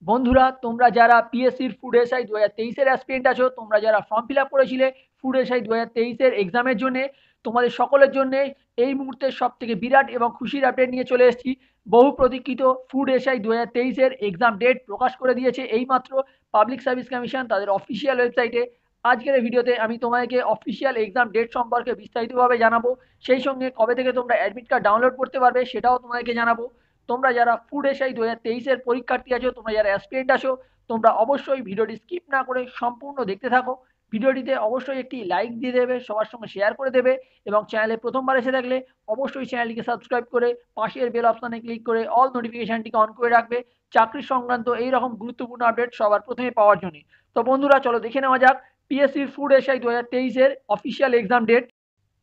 বন্ধুরা, তোমরা যারা পিএসসির ফুড এসআই 2023 এর অ্যাসপিরেন্ট আছো, তোমরা যারা ফর্ম ফিল আপ করেছিলে ফুড এসআই 2023 এর এক্সামের জন্য, তোমাদের সকলের জন্য এই মুহূর্তে সব থেকে বিরাট এবং খুশির আপডেট নিয়ে চলে এসেছি। বহু প্রতীক্ষিত ফুড এসআই 2023 এর এক্সাম ডেট প্রকাশ করে দিয়েছে এইমাত্র পাবলিক সার্ভিস কমিশন তাদের অফিসিয়াল ওয়েবসাইটে। আজকের এই ভিডিওতে আমি তোমাকে অফিসিয়াল এক্সাম ডেট সম্পর্কে বিস্তারিতভাবে জানাবো, সেই সঙ্গে কবে থেকে তোমরা অ্যাডমিট কার্ড ডাউনলোড করতে পারবে সেটাও তোমাকে জানাবো। তোমরা যারা ফুড এসআই 2023 এর পরীক্ষার্থী আছো, তোমরা যারা অ্যাসপিরেন্ট আছো, তোমরা অবশ্যই ভিডিওটি স্কিপ না করে সম্পূর্ণ দেখতে থাকো। ভিডিওটিতে অবশ্যই একটি লাইক দিয়ে দেবে, সবার সঙ্গে শেয়ার করে দেবে এবং চ্যানেলে প্রথমবার এসে থাকলে অবশ্যই চ্যানেলটিকে সাবস্ক্রাইব করে পাশের বেল অপশানে ক্লিক করে অল নোটিফিকেশনটিকে অন করে রাখবে চাকরি সংক্রান্ত এই রকম গুরুত্বপূর্ণ আপডেট সবার প্রথমে পাওয়ার জন্য। তো বন্ধুরা, চলো দেখে নেওয়া যাক পিএসসির ফুড এসআই 2023 এর official exam date.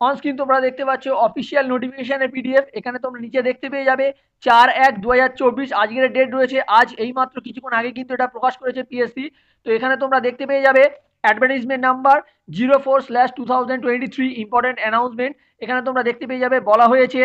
On screen তোমরা দেখতে পাচ্ছ অফিসিয়াল নোটিফিকেশনের পিডিএফ। এখানে তোমরা নিচে দেখতে পেয়ে যাবে 4/1/2024 আজকের ডেট রয়েছে। আজ এইমাত্র কিছুক্ষণ আগে কিন্তু এটা প্রকাশ করেছে পিএসসি। তো এখানে তোমরা দেখতে পেয়ে যাবে অ্যাডভার্টাইজমেন্ট নাম্বার 04/2023 ইম্পর্টেন্ট অ্যানাউন্সমেন্ট। এখানে তোমরা দেখতে পেয়ে যাবে বলা হয়েছে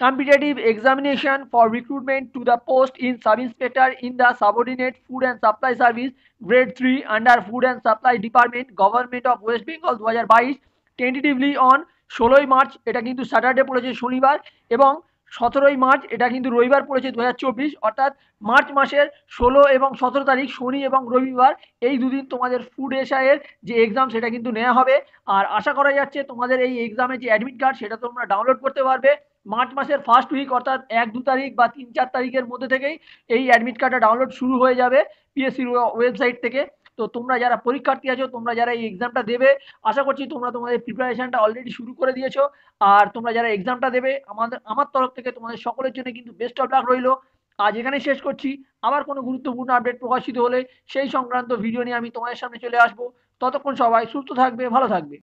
competitive examination for recruitment to the post in sub inspector in the subordinate food and supply service grade 3 under food and supply department government of West Bengal 2022 tentatively on 16ই March, এটা কিন্তু স্যাটারডে পড়েছে শনিবার, এবং 17ই March এটা কিন্তু রবিবার পড়েছে 2024। অর্থাৎ মার্চ মাসের 16 এবং 17 তারিখ শনি এবং রবিবার এই দুদিন তোমাদের ফুড এসআইয়ের যে এক্সাম সেটা কিন্তু নেওয়া হবে। আর আশা করা যাচ্ছে তোমাদের এই এক্সামের যে অ্যাডমিট কার্ড সেটা তোমরা ডাউনলোড করতে পারবে মার্চ মাসের ফার্স্ট উইক, অর্থাৎ 1-2 তারিখ বা 3-4 তারিখের মধ্যে থেকেই এই অ্যাডমিট কার্ডটা ডাউনলোড শুরু হয়ে যাবে পিএসসির ওয়েবসাইট থেকে। তো তোমরা যারা পরীক্ষার্থী আছো, তোমরা যারা এই এক্সামটা দেবে, আশা করছি তোমরা তোমাদের প্রিপারেশনটা অলরেডি শুরু করে দিয়েছো। আর তোমরা যারা এক্সামটা দেবে, আমার তরফ থেকে তোমাদের সকলের জন্য কিন্তু বেস্ট অফ লাক রইলো। আজ এখানে শেষ করছি। আবার কোনো গুরুত্বপূর্ণ আপডেট প্রকাশিত হলে সেই সংক্রান্ত ভিডিও নিয়ে আমি তোমাদের সামনে চলে আসবো। ততক্ষণ সবাই সুস্থ থাকবে, ভালো থাকবে।